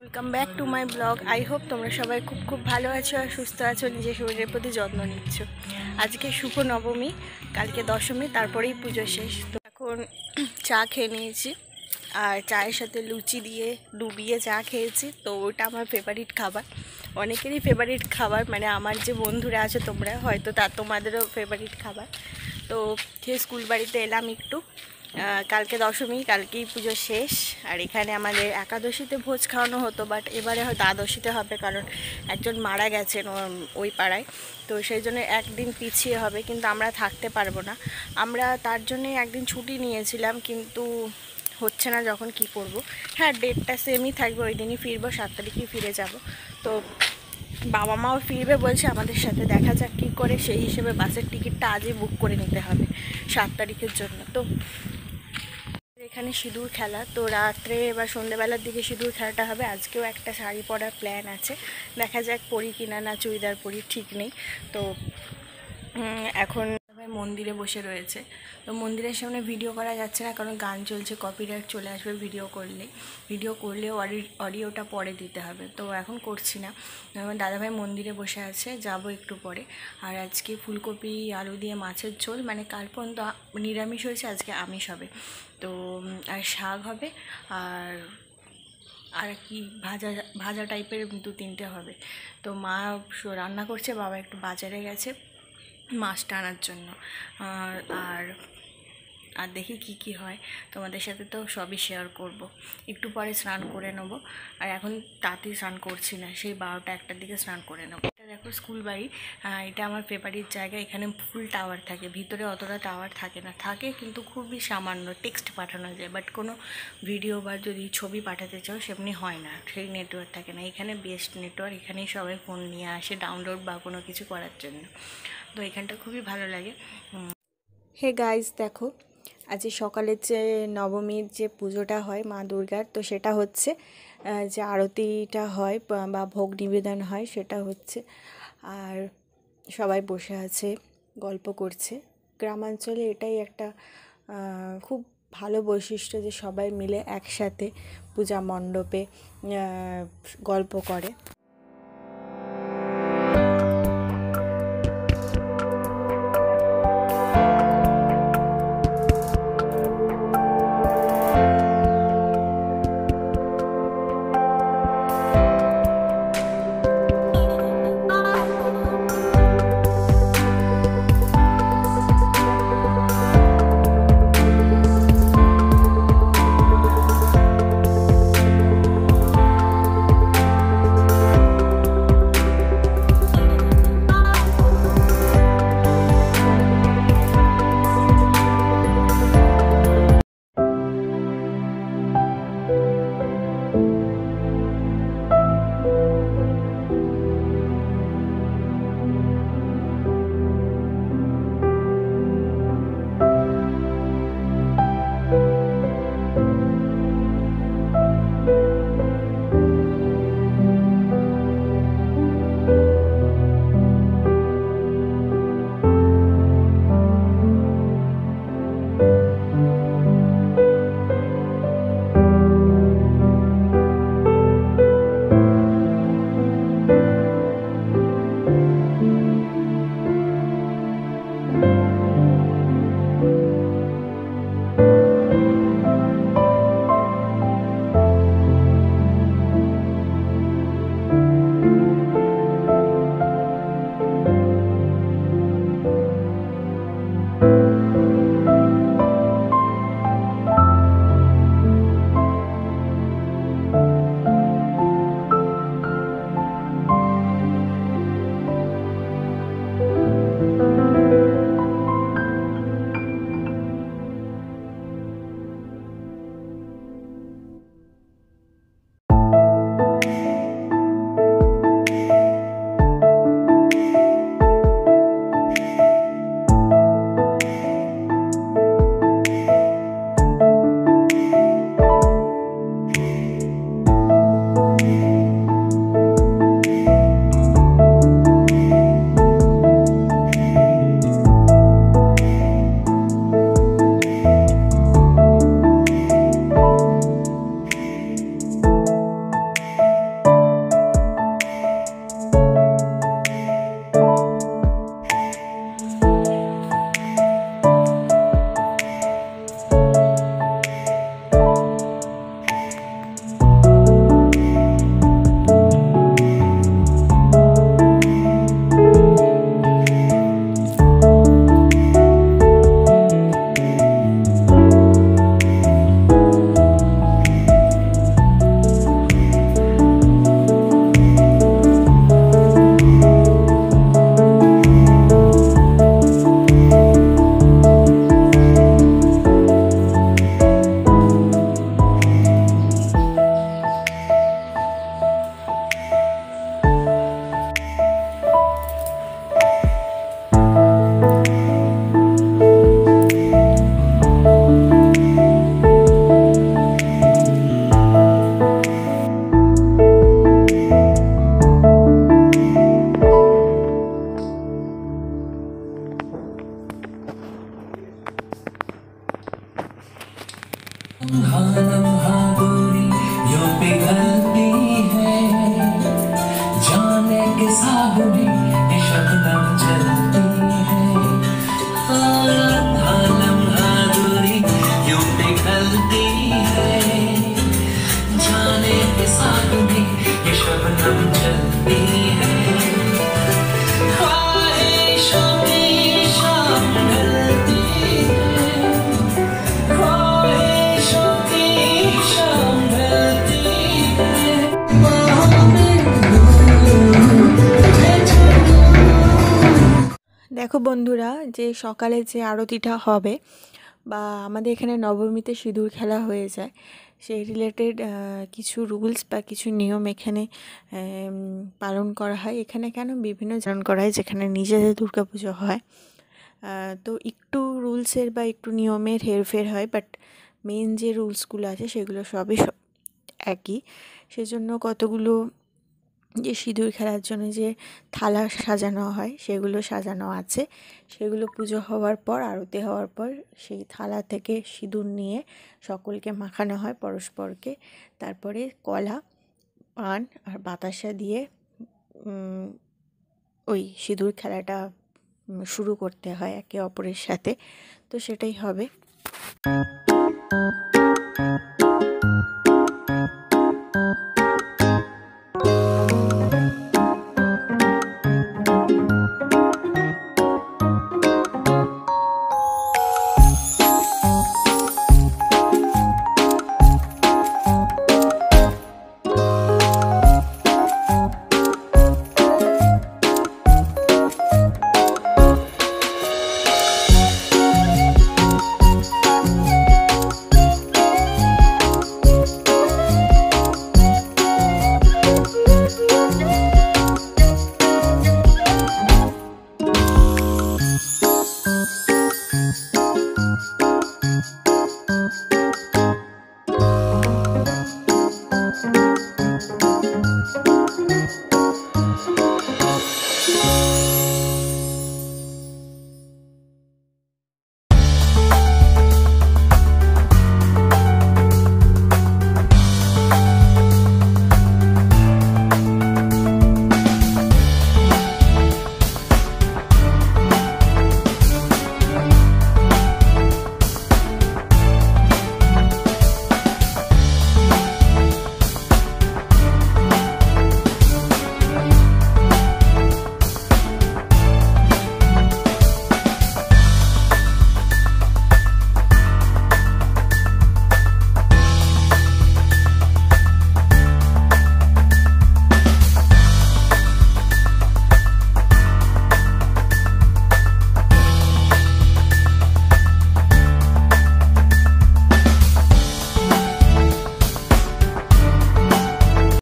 Welcome back to my blog. I hope তোমরা সবাই খুব খুব ভালো আছো আর সুস্থ আছো, নিজের শরীরের প্রতি যত্ন নিচ্ছ। আজকে শুভ নবমী, কালকে দশমী, তারপরেই পুজো শেষ। তো এখন চা খেয়ে নিয়েছি আর চায়ের সাথে লুচি দিয়ে ডুবিয়ে চা খেয়েছি। তো ওটা আমার ফেভারিট খাবার, অনেকেরই ফেভারিট খাবার, মানে আমার যে বন্ধুরা আছে তোমরা হয়তো তোমাদেরও ফেভারিট খাবার। তো সে স্কুল বাড়িতে এলাম একটু, কালকে দশমী, কালকেই পুজো শেষ। আর এখানে আমাদের একাদশীতে ভোজ খাওয়ানো হতো, বাট এবারে হয়তো দ্বাদশীতে হবে, কারণ একজন মারা গেছেন ওই পাড়ায়। তো সেই জন্য একদিন পিছিয়ে হবে, কিন্তু আমরা থাকতে পারবো না। আমরা তার জন্যে একদিন ছুটি নিয়েছিলাম, কিন্তু হচ্ছে না যখন কি করব। হ্যাঁ, ডেটটা সেমই থাকবে, ওই দিনই ফিরবো, 7 তারিখেই ফিরে যাব। তো বাবা মাও ফিরবে বলছে আমাদের সাথে, দেখা যাক কী করে। সেই হিসেবে বাসের টিকিটটা আজই বুক করে নিতে হবে 7 তারিখের জন্য। তো এখানে সিঁদুর খেলা, তো রাত্রে বা সন্ধ্যেবেলার দিকে সিঁদুর খেলাটা হবে। আজকেও একটা শাড়ি পরার প্ল্যান আছে, দেখা যাক পরি কিনা, না চুড়িদার পরি, ঠিক নেই। তো এখন মন্দিরে বসে রয়েছে, তো মন্দিরের সামনে ভিডিও করা যাচ্ছে না, কারণ গান চলছে, কপিরাইট চলে আসবে ভিডিও করলেও অডিওটা পরে দিতে হবে। তো এখন করছি না। দাদাভাই মন্দিরে বসে আছে, যাব একটু পরে। আর আজকে ফুলকপি আলু দিয়ে মাছের ঝোল, মানে কাল পর্যন্ত নিরামিষ হয়েছে, আজকে আমিষ হবে। তো আর শাক হবে, আর কি ভাজা টাইপের 2-3টে হবে। তো মা রান্না করছে, বাবা একটু বাজারে গেছে মাছটা আনার জন্য। আর আর দেখি কি হয়, তোমাদের সাথে তো সবই শেয়ার করব। একটু পরে স্নান করে নেবো, আর এখন তাড়াতাড়ি স্নান করছি না, সেই 12টা-1টার দিকে স্নান করে নেবো। এটা দেখো স্কুল বাড়ি, এটা আমার ফেভারিট জায়গা। এখানে ফুল টাওয়ার থাকে, ভিতরে অতটা টাওয়ার থাকে না, থাকে কিন্তু খুবই সামান্য, টেক্সট পাঠানো যায়, বাট কোনো ভিডিও বা যদি ছবি পাঠাতে চাও সেমনি হয় না, সেই নেটওয়ার্ক থাকে না। এখানে বেস্ট নেটওয়ার্ক, এখানেই সবাই ফোন নিয়ে আসে ডাউনলোড বা কোনো কিছু করার জন্য। তো এখানটা খুবই ভালো লাগে। হে গাইজ, দেখো আজ সকালের যে নবমীর যে পুজোটা হয় মা দুর্গার, তো সেটা হচ্ছে, যে আরতিটা হয় বা ভোগ নিবেদন হয় সেটা হচ্ছে। আর সবাই বসে আছে, গল্প করছে। গ্রামাঞ্চলে এটাই একটা খুব ভালো বৈশিষ্ট্য, যে সবাই মিলে একসাথে পূজা মণ্ডপে গল্প করে। साग में ये शबनम चलती है, आधा लम्हा दूरी यूं पिघलती है, जाने के साग में ये शबनम चलती है, ख्वाहिशों की शाम ढलती है, ख्वाहिशों की शाम ढलती है, बाहों में দেখো বন্ধুরা, যে সকালে যে আরতিটা হবে বা আমাদের এখানে নবমীতে সিঁদুর খেলা হয়ে যায়, সেই রিলেটেড কিছু রুলস বা কিছু নিয়ম এখানে পালন করা হয়। এখানে কেন বিভিন্ন পালন করা হয়, যেখানে নিজেদের দুর্গাপুজো হয়, তো একটু রুলসের বা একটু নিয়মের হেরফের হয়, বাট মেন যে রুলসগুলো আছে সেগুলো সবই একই। সেজন্য কতগুলো যে সিঁদুর খেলার জন্য যে থালা সাজানো হয় সেগুলো সাজানো আছে, সেগুলো পুজো হওয়ার পর, আরতি হওয়ার পর সেই থালা থেকে সিঁদুর নিয়ে সকলকে মাখানো হয় পরস্পরকে। তারপরে কলা, পান আর বাতাসা দিয়ে ওই সিঁদুর খেলাটা শুরু করতে হয় একে অপরের সাথে। তো সেটাই হবে।